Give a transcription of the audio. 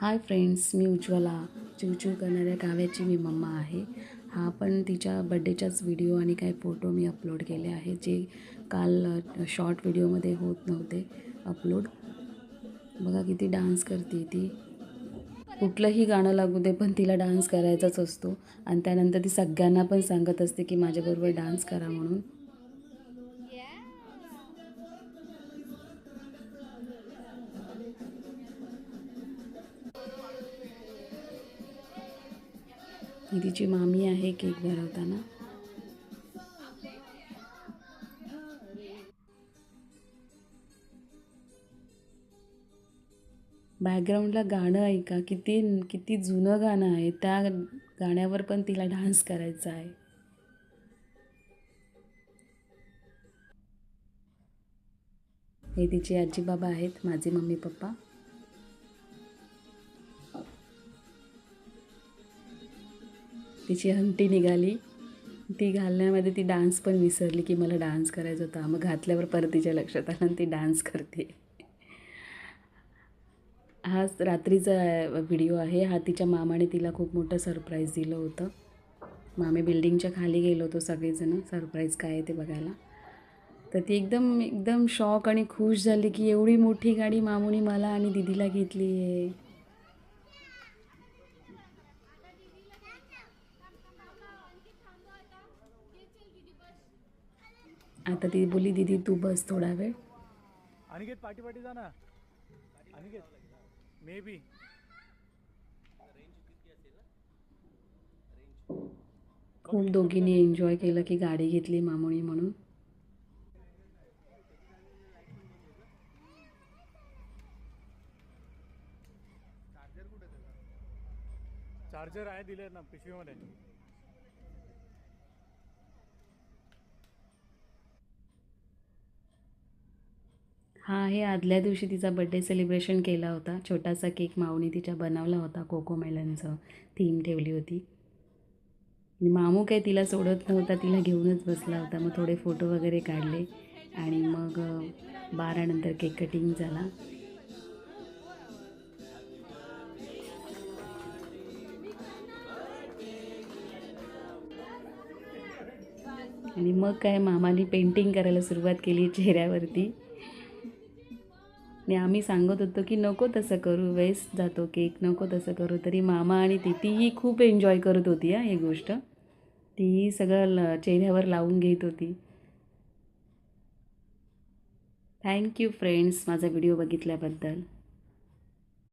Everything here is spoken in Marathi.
हाय फ्रेंड्स, मी उज्ज्वला. चिवचिव करणाऱ्या काव्याची मी मम्मा आहे. हा पण तिच्या बड्डेचाच व्हिडिओ आणि काही फोटो मी अपलोड केले आहेत, जे काल शॉर्ट व्हिडिओमध्ये होत नव्हते अपलोड. बघा किती डान्स करते ती. कुठलंही गाणं लागू दे पण तिला डान्स करायचाच असतो आणि त्यानंतर ती सगळ्यांना पण सांगत असते की माझ्याबरोबर डान्स करा म्हणून. ही तिची मामी आहे केक बनवताना. बॅकग्राऊंडला गाणं ऐका, किती किती जुनं गाणं आहे. त्या गाण्यावर पण तिला डान्स करायचा आहे. हे तिचे आजी बाबा आहेत, माझे मम्मी पप्पा. तिची अंगठी निघाली, ती घालण्यामध्ये ती डान्स पण विसरली की मला डान्स करायचा होता. मग घातल्यावर परत तिच्या लक्षात आलं आणि ती डान्स करते. हा रात्रीचा व्हिडिओ आहे. हा तिच्या मामाने तिला खूप मोठं सरप्राईज दिलं होतं. आम्ही बिल्डिंगच्या खाली गेलो होतो सगळेजण सरप्राईज काय आहे ते बघायला. तर ती एकदम एकदम शॉक आणि खुश झाली की एवढी मोठी गाडी मामूनी मला आणि दीदीला घेतली आहे. आता ती बोली दीदी तू बस थोडा वेळ. अनिकेत पाठी पाठी जा ना. अनिकेत मे बी खूप दोघींनी एन्जॉय केलं की गाडी घेतली मामूनी म्हणून. चार्जर आहे दिले ना पिशवीमध्ये. हा आहे आदल्या दिवशी तिचा बड्डे सेलिब्रेशन केला होता. छोटासा केक माऊनी तिच्या बनवला होता. कोकोमेलनचं थीम ठेवली होती. आणि मामू काय तिला सोडत नव्हता, तिला घेऊनच बसला होता. मग थोडे फोटो वगैरे काढले आणि मग 12 नंतर केक कटिंग झाला. आणि मग काय मामाने पेंटिंग करायला सुरुवात केली चेहऱ्यावरती. आणि आम्ही सांगत होतो की नको तसं करू, वेस्ट जातो केक, नको तसं करू. तरी मामा आणि तीही खूप एन्जॉय करत होती ही गोष्ट. तीही सगळं चेहऱ्यावर लावून घेत होती. थँक्यू फ्रेंड्स माझा व्हिडिओ बघितल्याबद्दल.